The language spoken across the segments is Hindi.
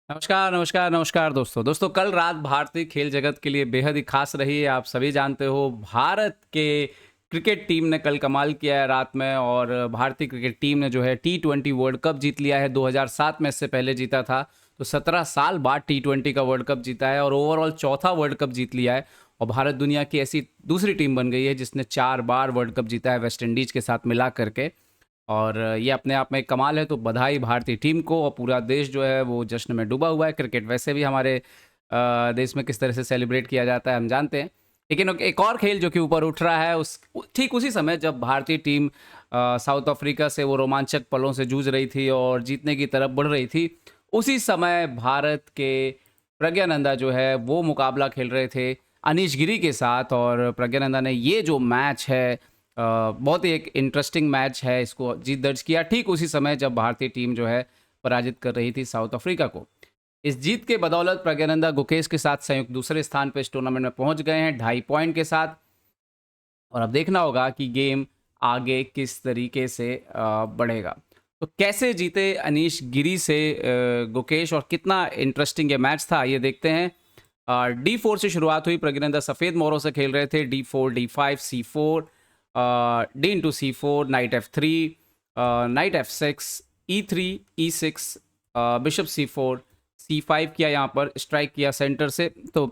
नमस्कार, नमस्कार, नमस्कार दोस्तों। कल रात भारतीय खेल जगत के लिए बेहद ही ख़ास रही है। आप सभी जानते हो भारत के क्रिकेट टीम ने कल कमाल किया है रात में और भारतीय क्रिकेट टीम ने जो है टी20 वर्ल्ड कप जीत लिया है। 2007 में इससे पहले जीता था, तो 17 साल बाद टी20 का वर्ल्ड कप जीता है और ओवरऑल चौथा वर्ल्ड कप जीत लिया है। और भारत दुनिया की ऐसी दूसरी टीम बन गई है जिसने 4 बार वर्ल्ड कप जीता है वेस्ट इंडीज़ के साथ मिला करके। और ये अपने आप में एक कमाल है, तो बधाई भारतीय टीम को। और पूरा देश जो है वो जश्न में डूबा हुआ है। क्रिकेट वैसे भी हमारे देश में किस तरह से सेलिब्रेट किया जाता है हम जानते हैं। लेकिन एक और खेल जो कि ऊपर उठ रहा है ठीक उसी समय जब भारतीय टीम साउथ अफ्रीका से वो रोमांचक पलों से जूझ रही थी और जीतने की तरफ बढ़ रही थी, उसी समय भारत के प्रज्ञानंदा जो है वो मुकाबला खेल रहे थे अनीश गिरी के साथ। और प्रज्ञानंदा ने ये जो मैच है बहुत ही एक इंटरेस्टिंग मैच है, इसको जीत दर्ज किया ठीक उसी समय जब भारतीय टीम जो है पराजित कर रही थी साउथ अफ्रीका को। इस जीत के बदौलत प्रज्ञानंदा गुकेश के साथ संयुक्त दूसरे स्थान पर इस टूर्नामेंट में पहुंच गए हैं 2.5 पॉइंट के साथ। और अब देखना होगा कि गेम आगे किस तरीके से बढ़ेगा। तो कैसे जीते अनीश गिरी से गुकेश और कितना इंटरेस्टिंग ये मैच था ये देखते हैं। D4 से शुरुआत हुई। प्रज्ञानंदा सफ़ेद मोहरों से खेल रहे थे। D4, D5, C4, D/C4, night F3, night F6, E3, E6, bishop C4, C5 किया, यहाँ पर स्ट्राइक किया सेंटर से। तो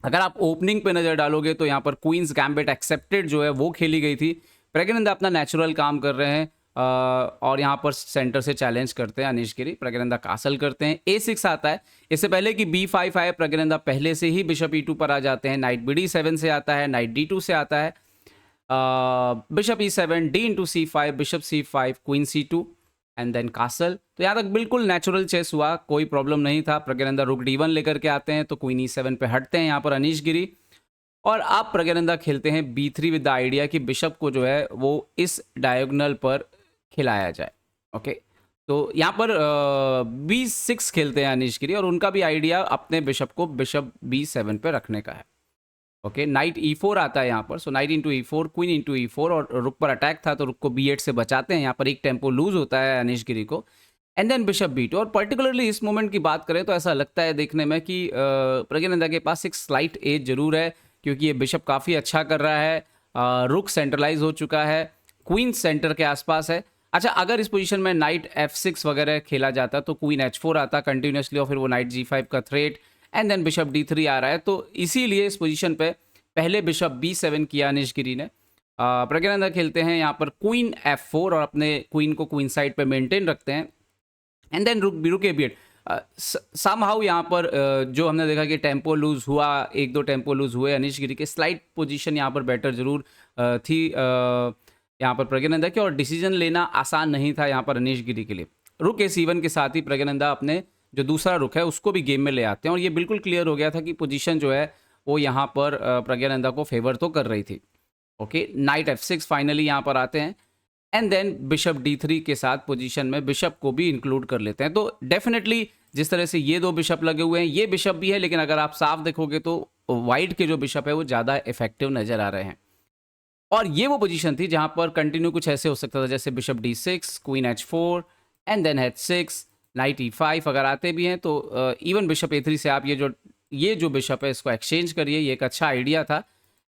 अगर आप ओपनिंग पे नज़र डालोगे तो यहाँ पर क्वींस गैम्बिट एक्सेप्टेड जो है वो खेली गई थी। प्रज्ञानंदा अपना नेचुरल काम कर रहे हैं और यहाँ पर सेंटर से चैलेंज करते हैं अनीश गिरी। प्रज्ञानंदा कासल करते हैं। A6 आता है। इससे पहले कि B5 आए प्रज्ञानंदा पहले से ही बिशप E2 पर आ जाते हैं। नाइट BD7 से आता है, नाइट D2 से आता है, bishop E7, D/C5, bishop C5, queen C2 and then castle. तो यहाँ तक बिल्कुल नेचुरल चेस हुआ, कोई प्रॉब्लम नहीं था। प्रज्ञानंदा रुक D1 लेकर के आते हैं तो क्वीन E7 पे हटते हैं यहाँ पर अनीश गिरी। और अब प्रज्ञानंदा खेलते हैं B3 विद द आइडिया कि बिशप को जो है वो इस डायगोनल पर खिलाया जाए। ओके, तो यहाँ पर B6 खेलते हैं अनीश गिरी और उनका भी आइडिया अपने बिशप को बिशप B7 पे रखने का है। ओके, नाइट E4 आता है यहाँ पर। So knight into E4, queen into E4 और रुक पर अटैक था तो रुक को B8 से बचाते हैं। यहाँ पर एक टेम्पो लूज होता है अनीश गिरी को एंड देन बिशप B2। और पर्टिकुलरली इस मोमेंट की बात करें तो ऐसा लगता है देखने में कि प्रज्ञानंदा के पास एक स्लाइट एज जरूर है, क्योंकि ये बिशप काफ़ी अच्छा कर रहा है। रुक सेंट्रलाइज हो चुका है, क्वीन सेंटर के आसपास है। अच्छा, अगर इस पोजीशन में नाइट F6 वगैरह खेला जाता तो क्वीन H4 आता कंटिन्यूसली और फिर वो नाइट G5 का threat and then bishop D3 आ रहा है। तो इसीलिए इस पोजीशन पे पहले बिशप B7 किया अनीश गिरी ने। प्रज्ञानंदा खेलते हैं यहाँ पर क्वीन F4 और अपने क्वीन को क्वीन साइड पे मेंटेन रखते हैं एंड देन रुक ए B8। समहाउ यहाँ पर जो हमने देखा कि टेम्पो लूज हुआ, एक दो टेम्पो लूज हुए अनीश गिरी के। स्लाइट पोजीशन यहाँ पर बेटर जरूर थी यहाँ पर प्रज्ञानंदा की, और डिसीजन लेना आसान नहीं था यहाँ पर अनीश गिरी के लिए। रुक A7 के साथ ही प्रज्ञानंदा अपने जो दूसरा रुक है उसको भी गेम में ले आते हैं और ये बिल्कुल क्लियर हो गया था कि पोजीशन जो है वो यहाँ पर प्रज्ञानंदा को फेवर तो कर रही थी। ओके, नाइट F6 फाइनली यहाँ पर आते हैं एंड देन बिशप D3 के साथ पोजीशन में बिशप को भी इंक्लूड कर लेते हैं। तो डेफिनेटली जिस तरह से ये दो बिशप लगे हुए हैं, ये बिशप भी है, लेकिन अगर आप साफ देखोगे तो वाइट के जो बिशप है वो ज़्यादा इफेक्टिव नजर आ रहे हैं। और ये वो पोजीशन थी जहां पर कंटिन्यू कुछ ऐसे हो सकता था जैसे bishop D6, queen H4 and then H6, knight E5 अगर आते भी हैं तो इवन बिशप A3 से आप ये जो बिशप है इसको एक्सचेंज करिए, ये एक अच्छा आइडिया था।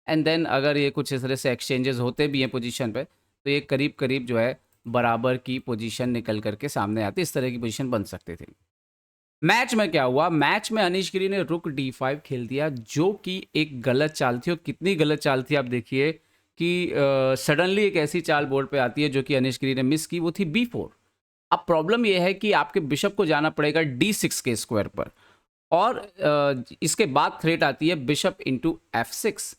एंड देन अगर ये कुछ इस तरह से एक्सचेंजेस होते भी हैं पोजीशन पे तो ये करीब करीब जो है बराबर की पोजीशन निकल करके सामने आती, इस तरह की पोजीशन बन सकती थी। मैच में क्या हुआ? मैच में अनीश गिरी ने रुक D5 खेल दिया, जो कि एक गलत चाल थी। और कितनी गलत चाल थी आप देखिए कि सडनली एक ऐसी चाल बोर्ड पे आती है जो कि अनीश गिरी ने मिस की, वो थी B4। अब प्रॉब्लम यह है कि आपके बिशप को जाना पड़ेगा D6 के स्क्वायर पर और इसके बाद थ्रेट आती है बिशप इंटू F6।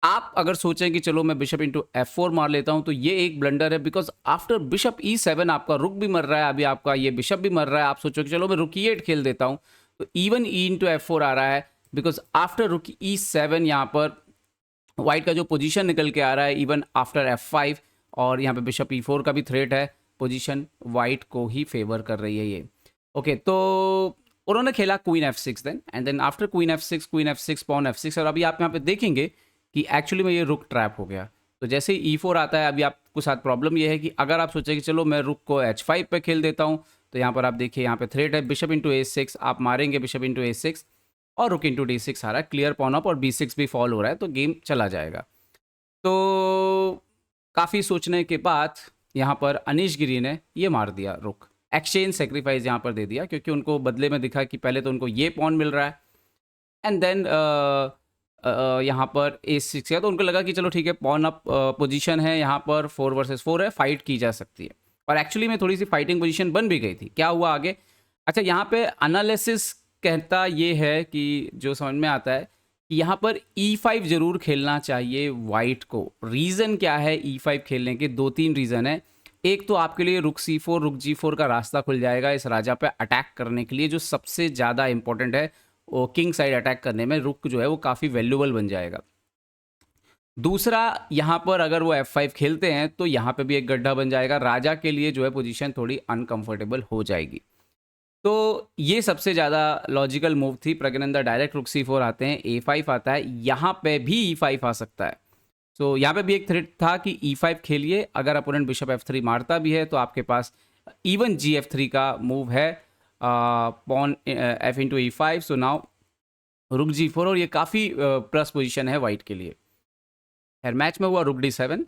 आप अगर सोचें कि चलो मैं बिशप इंटू F4 मार लेता हूं तो ये एक ब्लंडर है, बिकॉज आफ्टर बिशप E7 आपका रुक भी मर रहा है, अभी आपका ये बिशप भी मर रहा है। आप सोचो कि चलो मैं रुक E8 खेल देता हूं तो इवन E इंटू F4 आ रहा है, बिकॉज आफ्टर रुक E7 यहाँ पर वाइट का जो पोजीशन निकल के आ रहा है इवन आफ्टर F5, और यहाँ पे बिशप E4 का भी थ्रेट है। पोजीशन वाइट को ही फेवर कर रही है ये। ओके, तो उन्होंने खेला queen F6 then and then after queen F6 pawn F6। और अभी आप यहाँ पे देखेंगे कि एक्चुअली में ये रुक ट्रैप हो गया। तो जैसे ही E4 आता है, अभी आपके साथ प्रॉब्लम ये है कि अगर आप सोचें कि चलो मैं रुक को H5 पे खेल देता हूँ तो यहाँ पर आप देखिए, यहाँ पे थ्रेट है बिशप इंटू A6, आप मारेंगे बिशप इंटू A6 और रुक इंटू D6 आ रहा है, क्लियर पॉन अप और B6 भी फॉल हो रहा है, तो गेम चला जाएगा। तो काफ़ी सोचने के बाद यहाँ पर अनीश गिरी ने ये मार दिया रुक, एक्सचेंज सेक्रीफाइस यहाँ पर दे दिया, क्योंकि उनको बदले में दिखा कि पहले तो उनको ये पॉन मिल रहा है एंड देन यहाँ पर A6 है, तो उनको लगा कि चलो ठीक है, पॉन अप पोजीशन है, यहाँ पर 4 वर्सेस 4 है, फाइट की जा सकती है। और एक्चुअली में थोड़ी सी फाइटिंग पोजीशन बन भी गई थी। क्या हुआ आगे? अच्छा, यहाँ पे एनालिसिस कहता ये है कि जो समझ में आता है कि यहाँ पर E5 जरूर खेलना चाहिए वाइट को। रीज़न क्या है E5 खेलने के? 2-3 रीज़न है। एक तो आपके लिए रुक C4 रुक G4 का रास्ता खुल जाएगा इस राजा पे अटैक करने के लिए, जो सबसे ज़्यादा इंपॉर्टेंट है। वो किंग साइड अटैक करने में रुक जो है वो काफ़ी वैल्यूबल बन जाएगा। दूसरा, यहाँ पर अगर वो F5 खेलते हैं तो यहाँ पे भी एक गड्ढा बन जाएगा, राजा के लिए जो है पोजीशन थोड़ी अनकंफर्टेबल हो जाएगी। तो ये सबसे ज़्यादा लॉजिकल मूव थी। प्रज्ञानंदा डायरेक्ट रुक C4 आते हैं, A5 आता है, यहाँ पे भी E5 आ सकता है। तो यहाँ पे भी एक थ्रेट था कि E5 खेलिए, अगर अपोनेंट बिशप F3 मारता भी है तो आपके पास इवन GF3 का मूव है, pawn F into E5। So now rook G4, और ये काफ़ी प्लस पोजीशन है वाइट के लिए। खैर, मैच में हुआ रुक D7,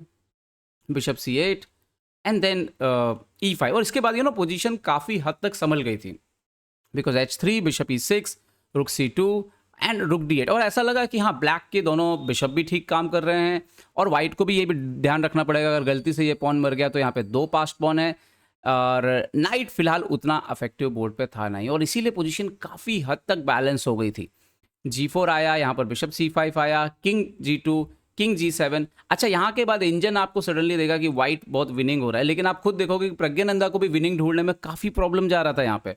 bishop C8 and then E5, और इसके बाद ये ना पोजीशन काफ़ी हद तक संभल गई थी, बिकॉज H3, बिशप E6, रुक C2 एंड रुक D8। और ऐसा लगा कि हाँ, ब्लैक के दोनों बिशप भी ठीक काम कर रहे हैं, और वाइट को भी ये भी ध्यान रखना पड़ेगा, अगर गलती से ये पॉन मर गया तो यहाँ पे 2 पास्ट पॉन है, और नाइट फिलहाल उतना अफेक्टिव बोर्ड पे था नहीं, और इसीलिए पोजीशन काफ़ी हद तक बैलेंस हो गई थी। G4 आया, यहाँ पर बिशप C5 आया, किंग G2, किंग G7। अच्छा, यहाँ के बाद इंजन आपको सडनली देगा कि वाइट बहुत विनिंग हो रहा है, लेकिन आप खुद देखोगे कि प्रज्ञानंदा को भी विनिंग ढूंढने में काफ़ी प्रॉब्लम जा रहा था यहाँ पे।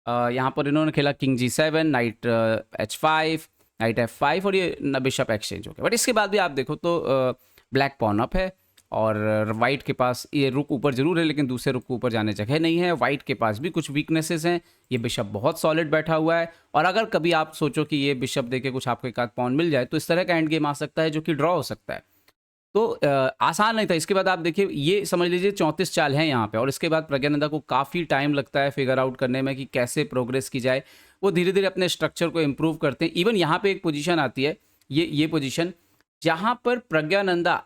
यहाँ पर इन्होंने खेला king G7, night H5, night F5, और ये बिशप एक्सचेंज हो गया। बट इसके बाद भी आप देखो तो ब्लैक पॉन अप है, और वाइट के पास ये रुक ऊपर जरूर है, लेकिन दूसरे रुक को ऊपर जाने जगह नहीं है। वाइट के पास भी कुछ वीकनेसेस हैं, ये बिशप बहुत सॉलिड बैठा हुआ है, और अगर कभी आप सोचो कि ये बिशप देके कुछ आपको एक आध पॉन मिल जाए तो इस तरह का एंड गेम आ सकता है जो कि ड्रॉ हो सकता है। तो आसान नहीं था। इसके बाद आप देखिए, ये समझ लीजिए 34 चाल हैं यहाँ पे, और इसके बाद प्रज्ञानंदा को काफ़ी टाइम लगता है फिगर आउट करने में कि कैसे प्रोग्रेस की जाए। वो धीरे धीरे अपने स्ट्रक्चर को इम्प्रूव करते हैं। इवन यहाँ पे एक पोजीशन आती है, ये पोजीशन, जहाँ पर प्रज्ञानंदा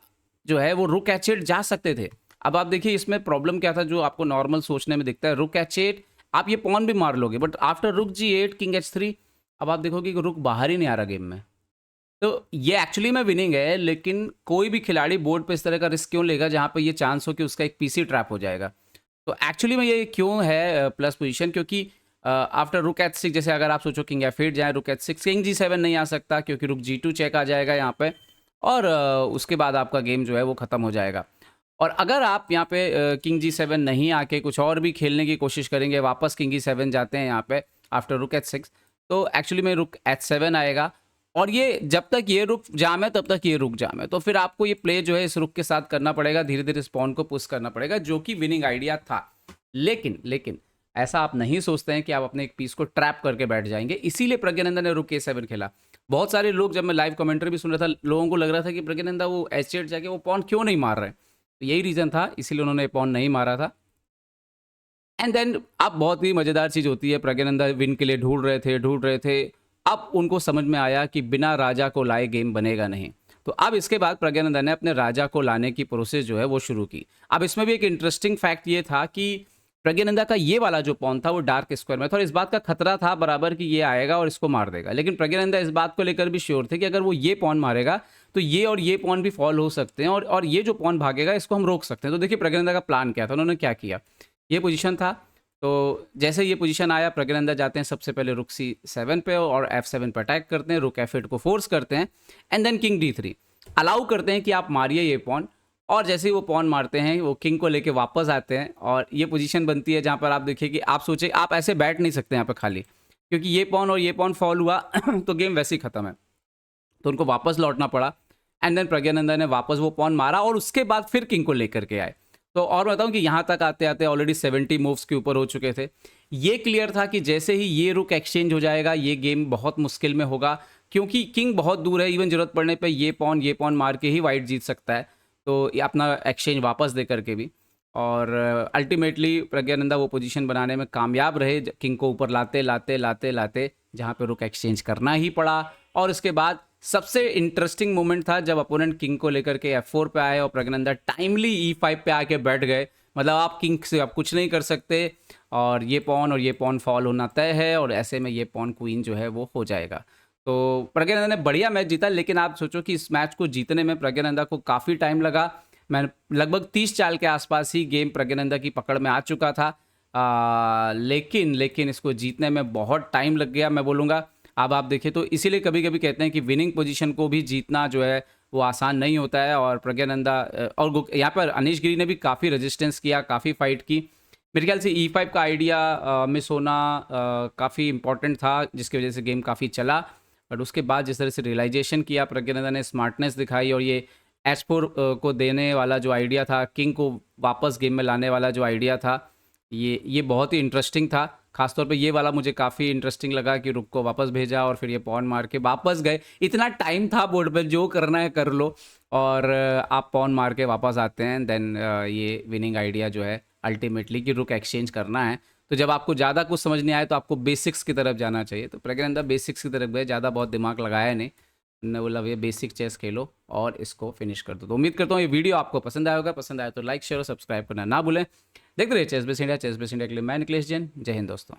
जो है वो रुक H8 जा सकते थे। अब आप देखिए इसमें प्रॉब्लम क्या था, जो आपको नॉर्मल सोचने में दिखता है, रुक H8 आप ये पॉन भी मार लोगे, बट आफ्टर रुक G8 किंग H3 अब आप देखोगे कि रुक बाहर ही नहीं आ रहा गेम में। तो ये एक्चुअली में विनिंग है, लेकिन कोई भी खिलाड़ी बोर्ड पे इस तरह का रिस्क क्यों लेगा जहाँ पे ये चांस हो कि उसका एक पीसी ट्रैप हो जाएगा। तो एक्चुअली में ये क्यों है प्लस पोजीशन, क्योंकि आफ्टर रुक H6, जैसे अगर आप सोचो किंग F8 जाए, रुक H6, किंग G7 नहीं आ सकता क्योंकि रुक G2 चेक आ जाएगा यहाँ पे, और उसके बाद आपका गेम जो है वो ख़त्म हो जाएगा। और अगर आप यहाँ पे किंग G7 नहीं आके कुछ और भी खेलने की कोशिश करेंगे, वापस किंग E7 जाते हैं यहाँ पे आफ्टर रुक H6, तो एक्चुअली में रुक H7 आएगा, और ये जब तक ये रुक जाम है तब तक ये रुक जाम है। तो फिर आपको ये प्ले जो है इस रुक के साथ करना पड़ेगा, धीरे धीरे स्पॉन को पुश करना पड़ेगा, जो कि विनिंग आइडिया था। लेकिन ऐसा आप नहीं सोचते हैं कि आप अपने एक पीस को ट्रैप करके बैठ जाएंगे, इसीलिए प्रज्ञानंदा ने रुक A7 खेला। बहुत सारे लोग, जब मैं लाइव कमेंट्री भी सुन रहा था, लोगों को लग रहा था कि प्रज्ञानंदा वो H8 जाके वो पॉन क्यों नहीं मार रहे हैं, तो यही रीज़न था, इसीलिए उन्होंने पॉन नहीं मारा था। एंड देन अब बहुत ही मज़ेदार चीज़ होती है, प्रज्ञानंदा विन के लिए ढूंढ रहे थे, अब उनको समझ में आया कि बिना राजा को लाए गेम बनेगा नहीं। तो अब इसके बाद प्रज्ञानंदा ने अपने राजा को लाने की प्रोसेस जो है वो शुरू की। अब इसमें भी एक इंटरेस्टिंग फैक्ट ये था कि प्रज्ञानंदा का ये वाला जो पॉन था वो डार्क स्क्वायर में था, और इस बात का खतरा था बराबर कि ये आएगा और इसको मार देगा। लेकिन प्रज्ञानंदा इस बात को लेकर भी श्योर थे कि अगर वो ये पॉन मारेगा तो ये और ये पॉन भी फॉल हो सकते हैं, और ये जो पॉन भागेगा इसको हम रोक सकते हैं। तो देखिए प्रज्ञानंदा का प्लान क्या था, उन्होंने क्या किया। ये पोजीशन था, तो जैसे ये पोजीशन आया, प्रज्ञानंदा जाते हैं सबसे पहले रुक C7 पे और F7 पे अटैक करते हैं, रुक F8 को फोर्स करते हैं, and then king D3 allow करते हैं कि आप मारिए ये पॉन। और जैसे ही वो पॉन मारते हैं, वो किंग को लेके वापस आते हैं, और ये पोजीशन बनती है जहाँ पर आप देखिए कि आप सोचे आप ऐसे बैठ नहीं सकते यहाँ पे खाली, क्योंकि ये पॉन और ये पॉन फॉल हुआ तो गेम वैसे ही खत्म है। तो उनको वापस लौटना पड़ा, एंड देन प्रज्ञानंदा ने वापस वो पॉन मारा, और उसके बाद फिर किंग को लेकर के आए। तो और बताऊं कि यहाँ तक आते आते ऑलरेडी 70 मूव्स के ऊपर हो चुके थे। ये क्लियर था कि जैसे ही ये रुक एक्सचेंज हो जाएगा, ये गेम बहुत मुश्किल में होगा, क्योंकि किंग बहुत दूर है, इवन जरूरत पड़ने पे ये पॉन मार के ही वाइट जीत सकता है, तो ये अपना एक्सचेंज वापस दे करके भी। और अल्टीमेटली प्रज्ञानंदा वो पोजीशन बनाने में कामयाब रहे, किंग को ऊपर लाते लाते लाते लाते जहाँ पे रुक एक्सचेंज करना ही पड़ा। और उसके बाद सबसे इंटरेस्टिंग मोमेंट था जब अपोनेंट किंग को लेकर के F4 पे आए और प्रज्ञानंदा टाइमली E5 पे आके बैठ गए। मतलब आप किंग से आप कुछ नहीं कर सकते और ये पॉन फॉल होना तय है, और ऐसे में ये पॉन क्वीन जो है वो हो जाएगा। तो प्रज्ञानंदा ने बढ़िया मैच जीता, लेकिन आप सोचो कि इस मैच को जीतने में प्रज्ञानंदा को काफ़ी टाइम लगा। मैं लगभग 30 चाल के आसपास ही गेम प्रज्ञानंदा की पकड़ में आ चुका था। लेकिन इसको जीतने में बहुत टाइम लग गया, मैं बोलूँगा। अब आप देखिए तो इसीलिए कभी कभी कहते हैं कि विनिंग पोजीशन को भी जीतना जो है वो आसान नहीं होता है। और प्रज्ञानंदा यहाँ पर अनीश गिरी ने भी काफ़ी रेजिस्टेंस किया, काफ़ी फाइट की। मेरे ख्याल से E5 का आइडिया मिस होना काफ़ी इंपॉर्टेंट था, जिसकी वजह से गेम काफ़ी चला। बट उसके बाद जिस तरह से रियलाइजेशन किया प्रज्ञानंदा ने, स्मार्टनेस दिखाई, और ये H4 को देने वाला जो आइडिया था, किंग को वापस गेम में लाने वाला जो आइडिया था, ये बहुत ही इंटरेस्टिंग था। खासतौर पे ये वाला मुझे काफ़ी इंटरेस्टिंग लगा कि रुक को वापस भेजा और फिर ये पॉन मार के वापस गए। इतना टाइम था बोर्ड पे, जो करना है कर लो, और आप पॉन मार के वापस आते हैं। देन ये विनिंग आइडिया जो है अल्टीमेटली कि रुक एक्सचेंज करना है। तो जब आपको ज़्यादा कुछ समझ नहीं आए तो आपको बेसिक्स की तरफ जाना चाहिए। तो प्रज्ञानंदा बेसिक्स की तरफ गए, ज़्यादा बहुत दिमाग लगाया नहीं, ने बोला ये बेसिक चेस खेलो और इसको फिनिश कर दो। तो उम्मीद करता हूँ ये वीडियो आपको पसंद आया होगा। पसंद आया तो लाइक शेयर और सब्सक्राइब करना ना भूलें। देखते रहिए chess base India. Chess base India के लिए मैं निखिलेश जैन। जय हिंद दोस्तों।